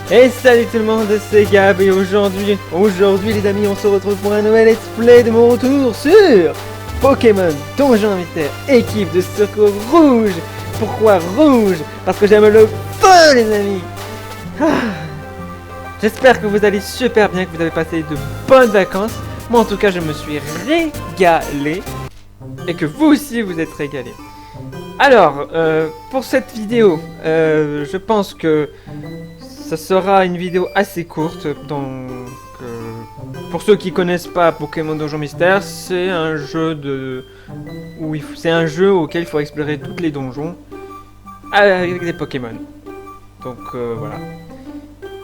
Et salut tout le monde, c'est Gab et aujourd'hui les amis, on se retrouve pour un nouvel let's play de mon retour sur Pokémon Donjon Mystère, équipe de secours rouge. Pourquoi rouge? Parce que j'aime le feu les amis. Ah. J'espère que vous allez super bien, que vous avez passé de bonnes vacances. Moi en tout cas je me suis régalé et que vous aussi vous êtes régalés. Alors, pour cette vidéo, je pense que ça sera une vidéo assez courte, donc pour ceux qui connaissent pas Pokémon Donjon Mystère, c'est un jeu c'est un jeu auquel il faut explorer toutes les donjons avec des Pokémon. Donc voilà.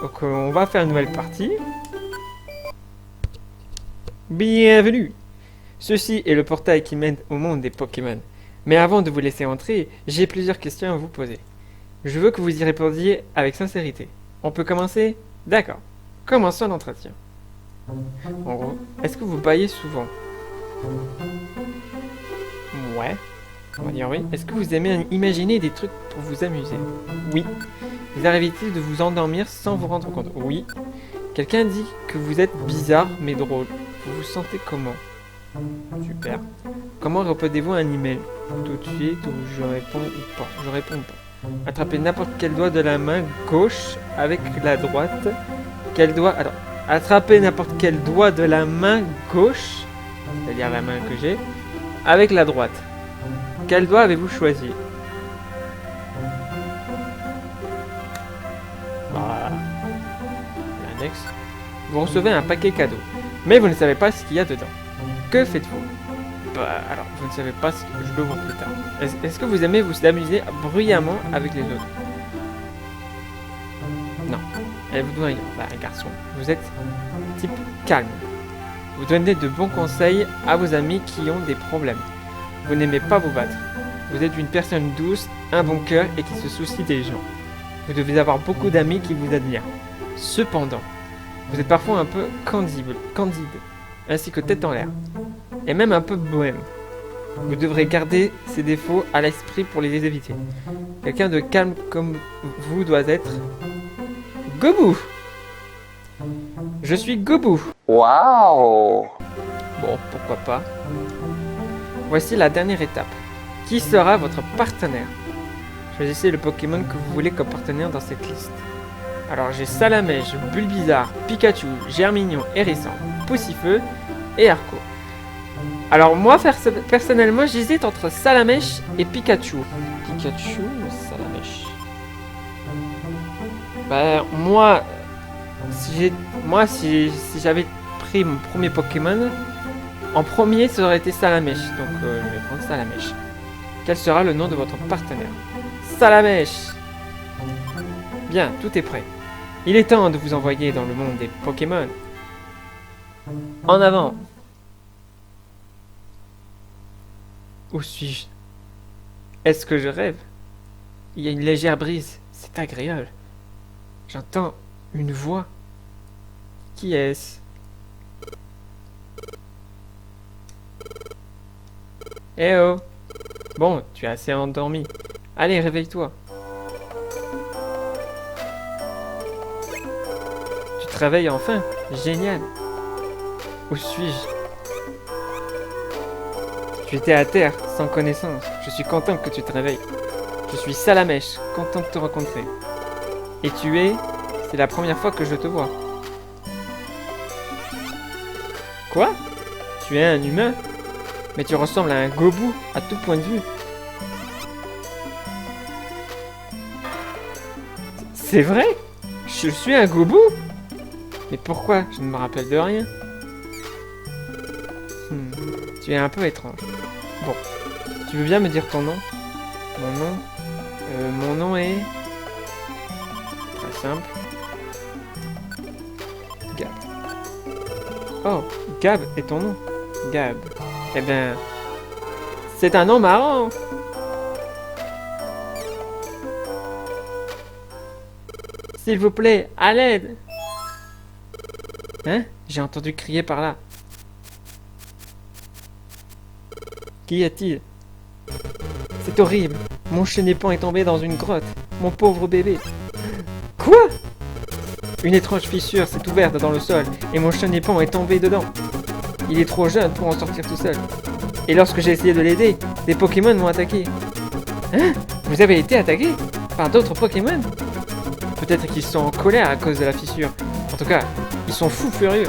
Donc on va faire une nouvelle partie. Bienvenue. Ceci est le portail qui mène au monde des Pokémon. Mais avant de vous laisser entrer, j'ai plusieurs questions à vous poser. Je veux que vous y répondiez avec sincérité. On peut commencer? D'accord. Commençons l'entretien. En gros, est-ce que vous baillez souvent? Ouais. On va dire oui. Est-ce que vous aimez imaginer des trucs pour vous amuser? Oui. Vous arrivez-t-il de vous endormir sans vous rendre compte? Oui. Quelqu'un dit que vous êtes bizarre mais drôle. Vous vous sentez comment? Super. Comment répondez-vous à un email? Tout de suite ou je réponds ou pas? Je réponds pas. Attrapez n'importe quel doigt de la main gauche avec la droite. Quel doigt? Alors, attrapez n'importe quel doigt de la main gauche, c'est-à-dire la main que j'ai, avec la droite. Quel doigt avez-vous choisi? Voilà. L'index. Vous recevez un paquet cadeau, mais vous ne savez pas ce qu'il y a dedans. Que faites-vous? Alors, vous ne savez pas ce que je peux voir plus tard. Est-ce que vous aimez vous amuser bruyamment avec les autres? Non. Vous doit garçon. Vous êtes type calme. Vous donnez de bons conseils à vos amis qui ont des problèmes. Vous n'aimez pas vous battre. Vous êtes une personne douce, un bon cœur et qui se soucie des gens. Vous devez avoir beaucoup d'amis qui vous admirent. Cependant, vous êtes parfois un peu candide, ainsi que tête en l'air. Et même un peu bohème. Vous devrez garder ces défauts à l'esprit pour les éviter. Quelqu'un de calme comme vous doit être Gobou. Je suis Gobou. Waouh! Bon, pourquoi pas. Voici la dernière étape. Qui sera votre partenaire? Choisissez le Pokémon que vous voulez comme partenaire dans cette liste. Alors j'ai Salamèche, Bulbizarre, Pikachu, Germignon, Hérisson, Poussifeu et Arco. Alors moi, personnellement, j'hésite entre Salamèche et Pikachu. Pikachu ou Salamèche? Moi, si j'avais pris mon premier Pokémon, en premier, ça aurait été Salamèche. Donc je vais prendre Salamèche. Quel sera le nom de votre partenaire? Salamèche! Bien, tout est prêt. Il est temps de vous envoyer dans le monde des Pokémon. En avant! Où suis-je? Est-ce que je rêve? Il y a une légère brise, c'est agréable. J'entends une voix. Qui est-ce? Eh oh! Bon, tu es assez endormi. Allez, réveille-toi. Tu te réveilles enfin? Génial! Où suis-je? Tu étais à terre, sans connaissance. Je suis content que tu te réveilles. Je suis Salamèche, content de te rencontrer. Et tu es... C'est la première fois que je te vois. Quoi? Tu es un humain? Mais tu ressembles à un Gobou à tout point de vue. C'est vrai? Je suis un Gobou? Mais pourquoi? Je ne me rappelle de rien. Tu es un peu étrange. Bon, tu veux bien me dire ton nom? Mon nom est... Très simple. Gab. Oh, Gab est ton nom. Gab. Eh ben... C'est un nom marrant. S'il vous plaît, à l'aide. Hein? J'ai entendu crier par là. Qu'y a-t-il? C'est horrible. Mon chenépin est tombé dans une grotte. Mon pauvre bébé. Quoi? Une étrange fissure s'est ouverte dans le sol et mon chenipan est tombé dedans. Il est trop jeune pour en sortir tout seul. Et lorsque j'ai essayé de l'aider, des Pokémon m'ont attaqué. Hein? Vous avez été attaqué par d'autres Pokémon? Peut-être qu'ils sont en colère à cause de la fissure. En tout cas, ils sont fous furieux.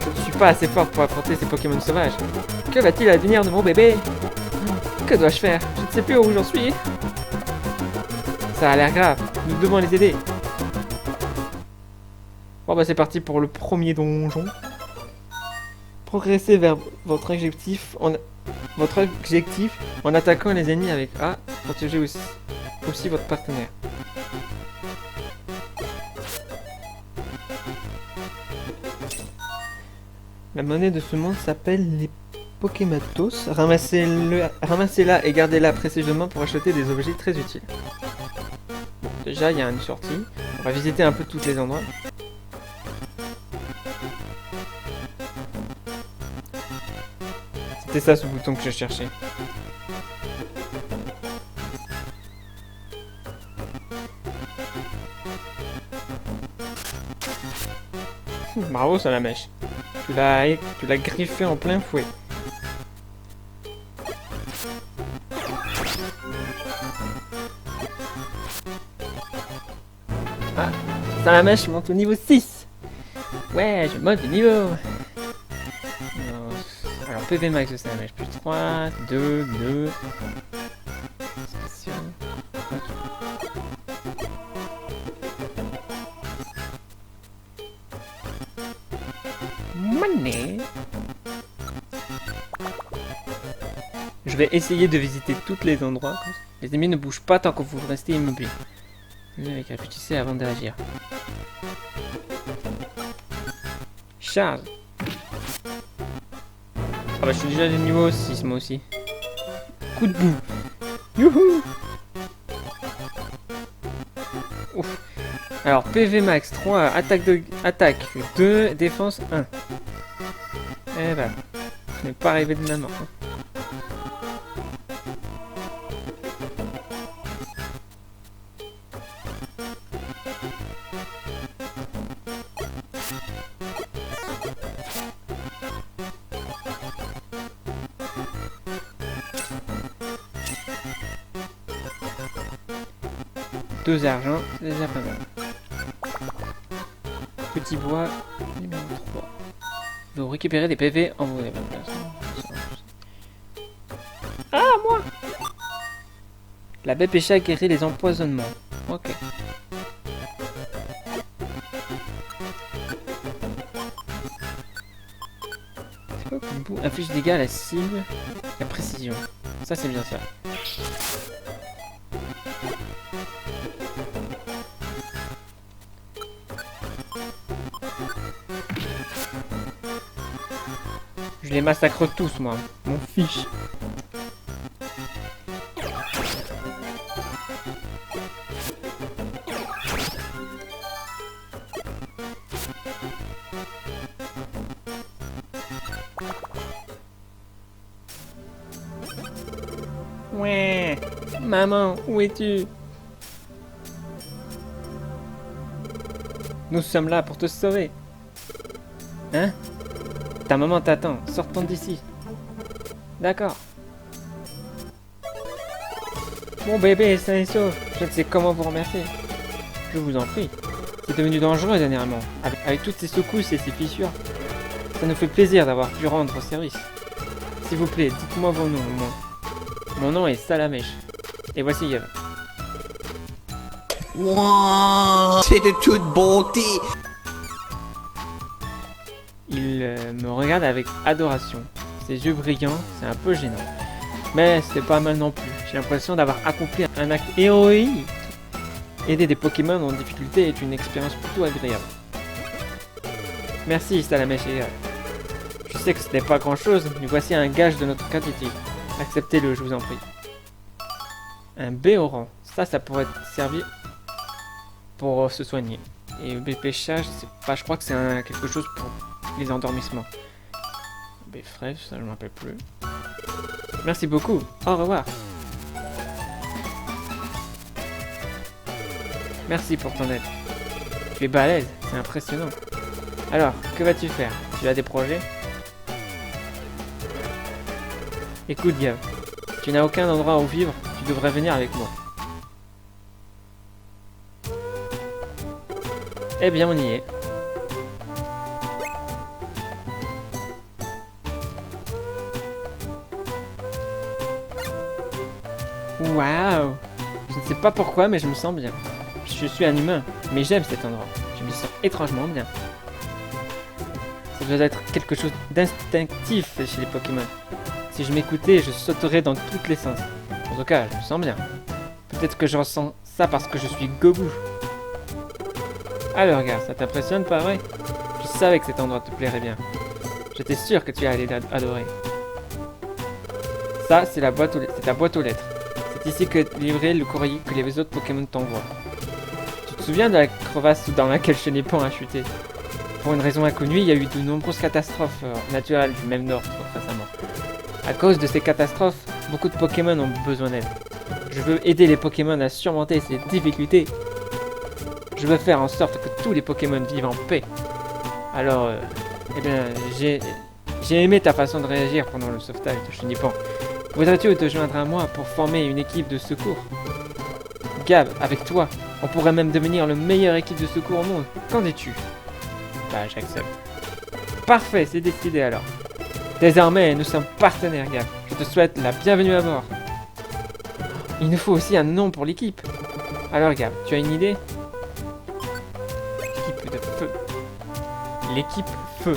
Je ne suis pas assez fort pour affronter ces Pokémon sauvages. Que va-t-il advenir de mon bébé? Que dois-je faire? Je ne sais plus où j'en suis. Ça a l'air grave. Nous devons les aider. Bon bah c'est parti pour le premier donjon. Progressez vers votre objectif en attaquant les ennemis avec A. Protégez aussi votre partenaire. La monnaie de ce monde s'appelle les Pokématos. Ramassez-la et gardez-la précieusement pour acheter des objets très utiles. Bon, déjà il y a une sortie. On va visiter un peu tous les endroits. C'était ça ce bouton que je cherchais. Bravo Salamèche. Tu l'as griffé en plein fouet. Ah, Salamèche monte au niveau 6. Ouais, je monte de niveau. Alors PV max de Salamèche plus 3, 2. Spécial. Money. Je vais essayer de visiter tous les endroits. Les ennemis ne bougent pas tant que vous restez immobile. Avec répétissez avant d'agir. Charge. Ah bah je suis déjà de niveau 6 moi aussi. Coup de boue. Youhou. Ouf. Alors PV max 3, attaque 2, défense 1. Eh ben, je n'ai pas arrivé de ma mort. Deux argent, c'est déjà pas mal. Petit bois, numéro 3. Vous récupérez des PV en vos déplacements. Ah, moi! La baie pêcha guérit les empoisonnements. Ok. C'est quoi comme bout? Inflige des dégâts à la cible. La précision. Ça, c'est bien ça. Je les massacre tous, moi. Mon fiche. Ouais. Maman, où es-tu? Nous sommes là pour te sauver. Hein? Ta maman t'attend, sortons d'ici. D'accord. Mon bébé est sain et sauf. Je ne sais comment vous remercier. Je vous en prie. C'est devenu dangereux dernièrement. Avec toutes ces secousses et ces fissures. Ça nous fait plaisir d'avoir pu rendre service. S'il vous plaît, dites-moi vos noms au moins. Mon nom est Salamèche. Et voici Yves. Wow, c'est de toute beauté. Il me regarde avec adoration. Ses yeux brillants, c'est un peu gênant. Mais c'est pas mal non plus. J'ai l'impression d'avoir accompli un acte héroïque. Aider des Pokémon en difficulté est une expérience plutôt agréable. Merci Salamèche. Je sais que ce n'est pas grand chose, mais voici un gage de notre quantité. Acceptez-le, je vous en prie. Un Béoran. Ça pourrait servir pour se soigner. Et le bépêchage, c'est pas, je crois que c'est quelque chose pour les endormissements. Fraîche, ça je m'en rappelle plus. Merci beaucoup. Au revoir. Merci pour ton aide. Tu es balèze, c'est impressionnant. Alors, que vas-tu faire? Tu as des projets? Écoute, Gab, tu n'as aucun endroit où vivre, tu devrais venir avec moi. Eh bien, on y est. Waouh! Je ne sais pas pourquoi, mais je me sens bien. Je suis un humain, mais j'aime cet endroit. Je me sens étrangement bien. Ça doit être quelque chose d'instinctif chez les Pokémon. Si je m'écoutais, je sauterais dans tous les sens. En tout cas, je me sens bien. Peut-être que je ressens ça parce que je suis Gobu. Alors, regarde, ça t'impressionne, pas vrai? Je savais que cet endroit te plairait bien. J'étais sûr que tu allais adorer. Ça, c'est ta boîte aux lettres. C'est ici que est livré le courrier que les autres Pokémon t'envoient. Tu te souviens de la crevasse dans laquelle Chenipan a chuté? Pour une raison inconnue, il y a eu de nombreuses catastrophes naturelles du même ordre récemment. À cause de ces catastrophes, beaucoup de Pokémon ont besoin d'aide. Je veux aider les Pokémon à surmonter ces difficultés. Je veux faire en sorte que tous les Pokémon vivent en paix. Alors, eh bien, j'ai aimé ta façon de réagir pendant le sauvetage de Chenipan. Voudrais-tu te joindre à moi pour former une équipe de secours? Gab, avec toi, on pourrait même devenir le meilleur équipe de secours au monde. Qu'en dis-tu? Bah, j'accepte. Parfait, c'est décidé alors. Désormais, nous sommes partenaires, Gab. Je te souhaite la bienvenue à bord. Il nous faut aussi un nom pour l'équipe. Alors, Gab, tu as une idée? L'équipe de feu. L'équipe feu.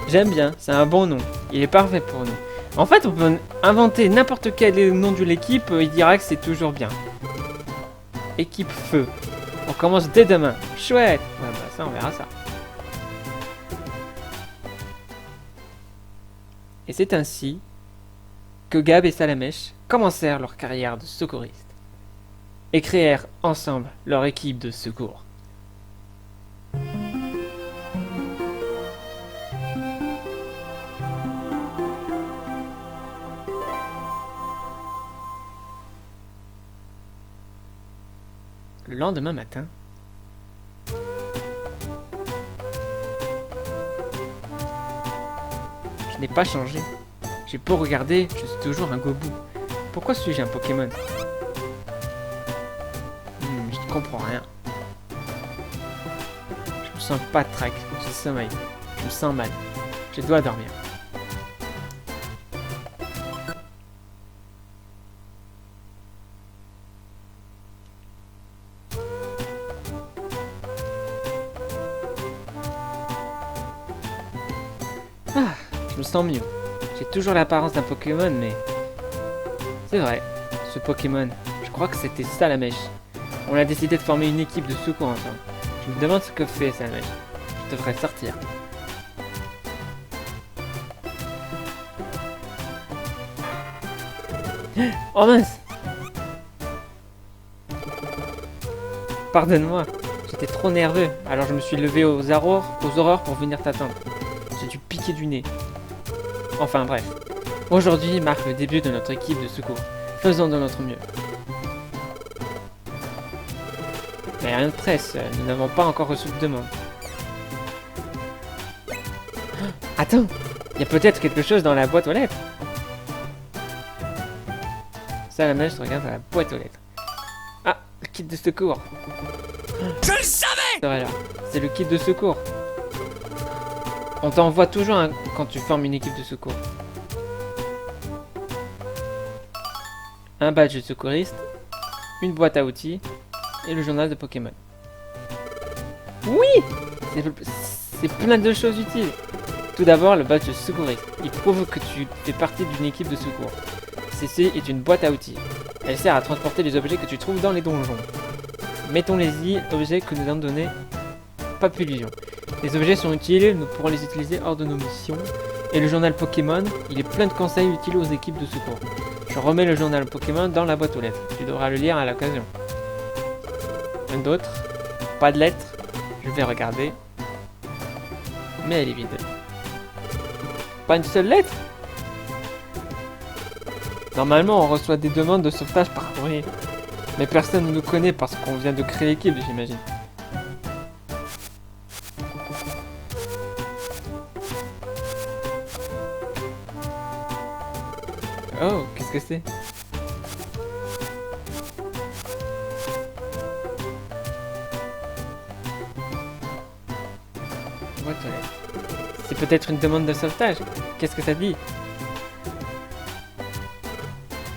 J'aime bien, c'est un bon nom. Il est parfait pour nous. En fait, on peut inventer n'importe quel nom de l'équipe, il dira que c'est toujours bien. Équipe feu. On commence dès demain. Chouette. Ouais, bah ça, on verra ça. Et c'est ainsi que Gab et Salamèche commencèrent leur carrière de secouristes et créèrent ensemble leur équipe de secours. Le lendemain matin, je n'ai pas changé. J'ai beau regarder, je suis toujours un Gobu. Pourquoi suis-je un Pokémon? Je ne comprends rien. Je me sens pas trac, j'ai sommeil. Je me sens mal. Je dois dormir. Ah, je me sens mieux. J'ai toujours l'apparence d'un Pokémon, mais... C'est vrai, ce Pokémon, je crois que c'était Salamèche. On a décidé de former une équipe de secours ensemble. Je me demande ce que fait Salamèche. Je devrais sortir. Oh mince! Pardonne-moi, j'étais trop nerveux, alors je me suis levé aux aurores pour venir t'attendre. J'ai dû piquer du nez. Enfin bref, aujourd'hui marque le début de notre équipe de secours. Faisons de notre mieux. Mais rien de presse, nous n'avons pas encore reçu de demande. Attends, il y a peut-être quelque chose dans la boîte aux lettres. Salamèche regarde à la boîte aux lettres. Ah, le kit de secours. Je le savais! Voilà, c'est le kit de secours. On t'envoie toujours un quand tu formes une équipe de secours. Un badge de secouriste, une boîte à outils et le journal de Pokémon. Oui! C'est plein de choses utiles. Tout d'abord, le badge de secouriste. Il prouve que tu fais partie d'une équipe de secours. Ceci est une boîte à outils. Elle sert à transporter les objets que tu trouves dans les donjons. Mettons-les-y, objets que nous avons donnés Papillion. Les objets sont utiles, nous pourrons les utiliser hors de nos missions. Et le journal Pokémon, il est plein de conseils utiles aux équipes de secours. Je remets le journal Pokémon dans la boîte aux lettres. Tu devras le lire à l'occasion. Rien d'autre? Pas de lettres? Je vais regarder. Mais elle est vide. Pas une seule lettre? Normalement, on reçoit des demandes de sauvetage par courrier. Mais personne ne nous connaît parce qu'on vient de créer l'équipe, j'imagine. Oh, qu'est-ce que c'est? Boîte aux lettres. C'est peut-être une demande de sauvetage. Qu'est-ce que ça dit?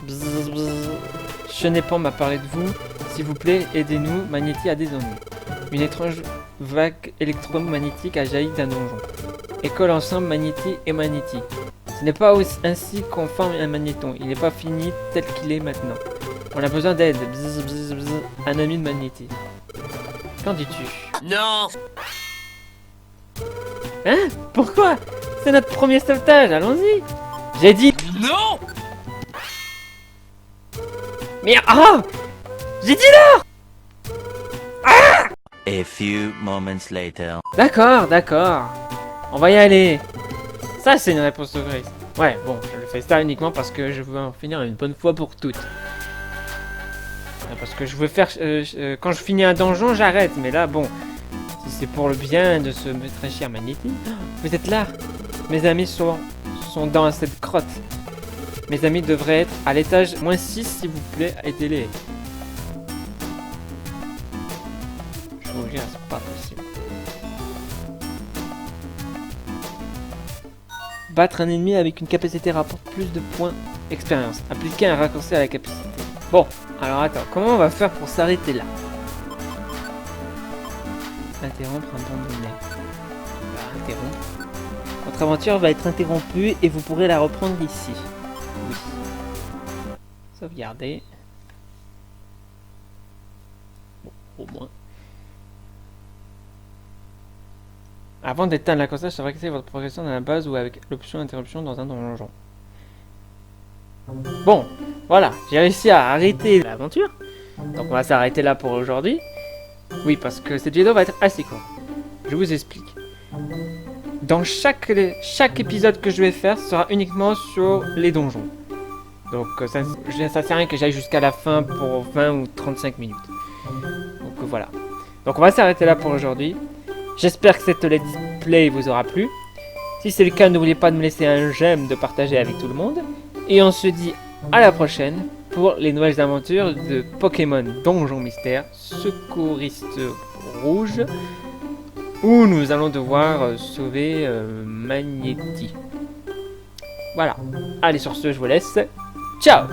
Bzz, bzz. Chenepan m'a parlé de vous. S'il vous plaît, aidez-nous. Magnéti a des ennuis. Une étrange vague électromagnétique a jailli d'un donjon. École ensemble Magnéti et Magnéti. Ce n'est pas ainsi qu'on forme un magnéton. Il n'est pas fini tel qu'il est maintenant. On a besoin d'aide. Bzz, bzz, bzz. Un ami de Magnéti. Qu'en dis-tu? Non. Hein? Pourquoi? C'est notre premier sauvetage, allons-y! J'ai dit... Non. Mais ah! J'ai dit non! A few moments later. D'accord, d'accord. On va y aller. Ça, c'est une réponse de Grace. Ouais, bon, je fais ça uniquement parce que je veux en finir une bonne fois pour toutes. Parce que je veux faire... quand je finis un donjon, j'arrête. Mais là, bon... Si c'est pour le bien de se rafraîchir Magnéti... Vous êtes là. Mes amis sont dans cette grotte. Mes amis devraient être à l'étage -6, s'il vous plaît. Aidez-les. Je regarde, c'est pas possible. Battre un ennemi avec une capacité rapporte plus de points expérience. Appliquer un raccourci à la capacité. Bon, alors attends, comment on va faire pour s'arrêter là? Interrompre un temps donné. On va interrompre. Votre aventure va être interrompue et vous pourrez la reprendre ici. Oui. Sauvegarder. Bon, au moins. Avant d'éteindre la console, fabriquez votre progression dans la base ou avec l'option interruption dans un donjon. Bon, voilà, j'ai réussi à arrêter l'aventure. Donc on va s'arrêter là pour aujourd'hui. Oui, parce que cette vidéo va être assez courte. Je vous explique. Dans chaque épisode que je vais faire sera uniquement sur les donjons. Donc ça sert à rien que j'aille jusqu'à la fin pour 20 ou 35 minutes. Donc voilà. Donc on va s'arrêter là pour aujourd'hui. J'espère que cette let's play vous aura plu. Si c'est le cas, n'oubliez pas de me laisser un j'aime, de partager avec tout le monde. Et on se dit à la prochaine pour les nouvelles aventures de Pokémon Donjon Mystère Secouriste Rouge, où nous allons devoir sauver Magnéti. Voilà. Allez, sur ce, je vous laisse. Ciao!